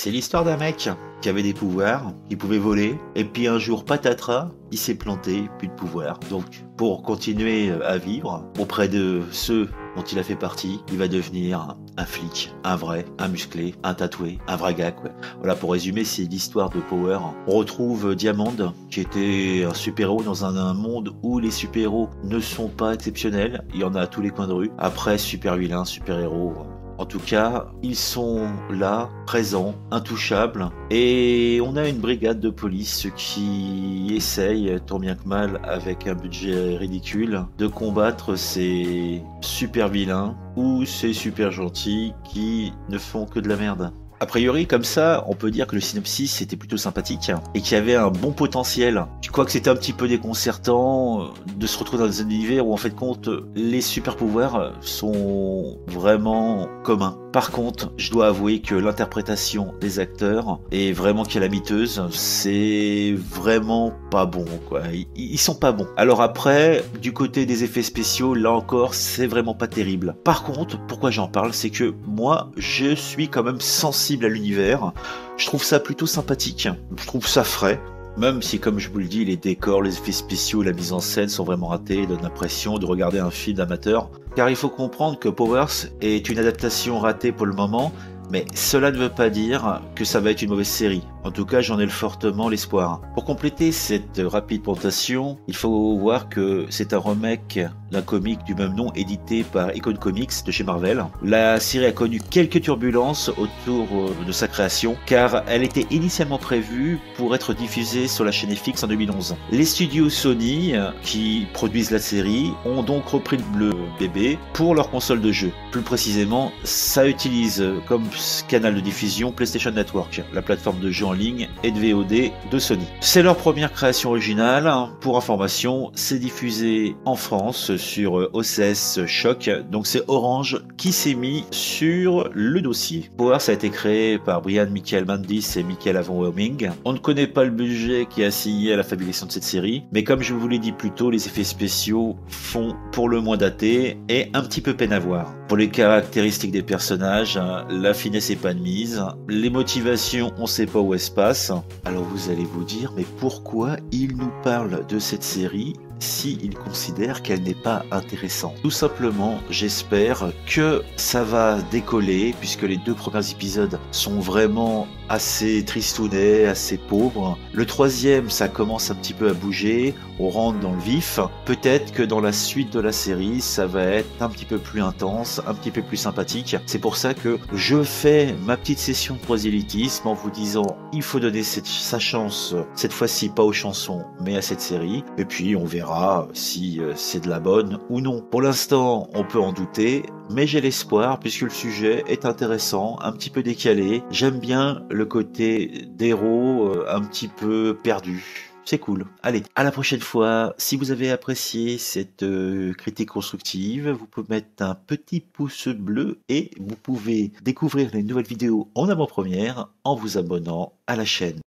C'est l'histoire d'un mec qui avait des pouvoirs, qui pouvait voler, et puis un jour, patatras, il s'est planté, plus de pouvoir. Donc, pour continuer à vivre auprès de ceux dont il a fait partie, il va devenir un flic, un vrai, un musclé, un tatoué, un vrai gars, quoi. Voilà, pour résumer, c'est l'histoire de Power. On retrouve Diamond, qui était un super-héros dans un monde où les super-héros ne sont pas exceptionnels. Il y en a à tous les coins de rue. Après, super-vilain, super-héros. En tout cas, ils sont là, présents, intouchables, et on a une brigade de police qui essaye, tant bien que mal, avec un budget ridicule, de combattre ces super vilains ou ces super gentils qui ne font que de la merde. A priori, comme ça, on peut dire que le synopsis était plutôt sympathique et qu'il y avait un bon potentiel. Je crois que c'était un petit peu déconcertant de se retrouver dans un univers où en fait compte les super pouvoirs sont vraiment communs. Par contre, je dois avouer que l'interprétation des acteurs est vraiment calamiteuse. C'est vraiment pas bon, quoi. Ils sont pas bons. Alors après, du côté des effets spéciaux, là encore, c'est vraiment pas terrible. Par contre, pourquoi j'en parle, c'est que moi, je suis quand même sensible à l'univers. Je trouve ça plutôt sympathique. Je trouve ça frais. Même si, comme je vous le dis, les décors, les effets spéciaux, la mise en scène sont vraiment ratés et donnent l'impression de regarder un film amateur. Car il faut comprendre que Powers est une adaptation ratée pour le moment, mais cela ne veut pas dire que ça va être une mauvaise série. En tout cas, j'en ai fortement l'espoir. Pour compléter cette rapide présentation, il faut voir que c'est un remake d'un comic du même nom édité par Icon Comics de chez Marvel. La série a connu quelques turbulences autour de sa création, car elle était initialement prévue pour être diffusée sur la chaîne FX en 2011. Les studios Sony, qui produisent la série, ont donc repris le bébé pour leur console de jeu. Plus précisément, ça utilise comme canal de diffusion PlayStation Network, la plateforme de jeu en ligne et de VOD de Sony. C'est leur première création originale. Pour information, c'est diffusé en France sur OCS Choc, donc c'est Orange qui s'est mis sur le dossier. Power, ça a été créé par Brian Michael Bendis et Michael Avon Wyoming. On ne connaît pas le budget qui est assigné à la fabrication de cette série, mais comme je vous l'ai dit plus tôt, les effets spéciaux font pour le moins daté et un petit peu peine à voir. Pour les caractéristiques des personnages, la finesse est pas de mise, les motivations on sait pas où elles se passent. Alors vous allez vous dire, mais pourquoi il nous parle de cette série s'il considère qu'elle n'est pas intéressante? Tout simplement, j'espère que ça va décoller, puisque les deux premiers épisodes sont vraiment assez tristounets, assez pauvres. Le troisième, ça commence un petit peu à bouger, on rentre dans le vif. Peut-être que dans la suite de la série, ça va être un petit peu plus intense, un petit peu plus sympathique. C'est pour ça que je fais ma petite session de prosélytisme en vous disant, il faut donner sa chance, cette fois-ci pas aux chansons, mais à cette série. Et puis on verra si c'est de la bonne ou non. Pour l'instant, on peut en douter, mais j'ai l'espoir puisque le sujet est intéressant, un petit peu décalé. J'aime bien le côté d'héros un petit peu perdu. C'est cool. Allez, à la prochaine fois. Si vous avez apprécié cette critique constructive, vous pouvez mettre un petit pouce bleu et vous pouvez découvrir les nouvelles vidéos en avant-première en vous abonnant à la chaîne.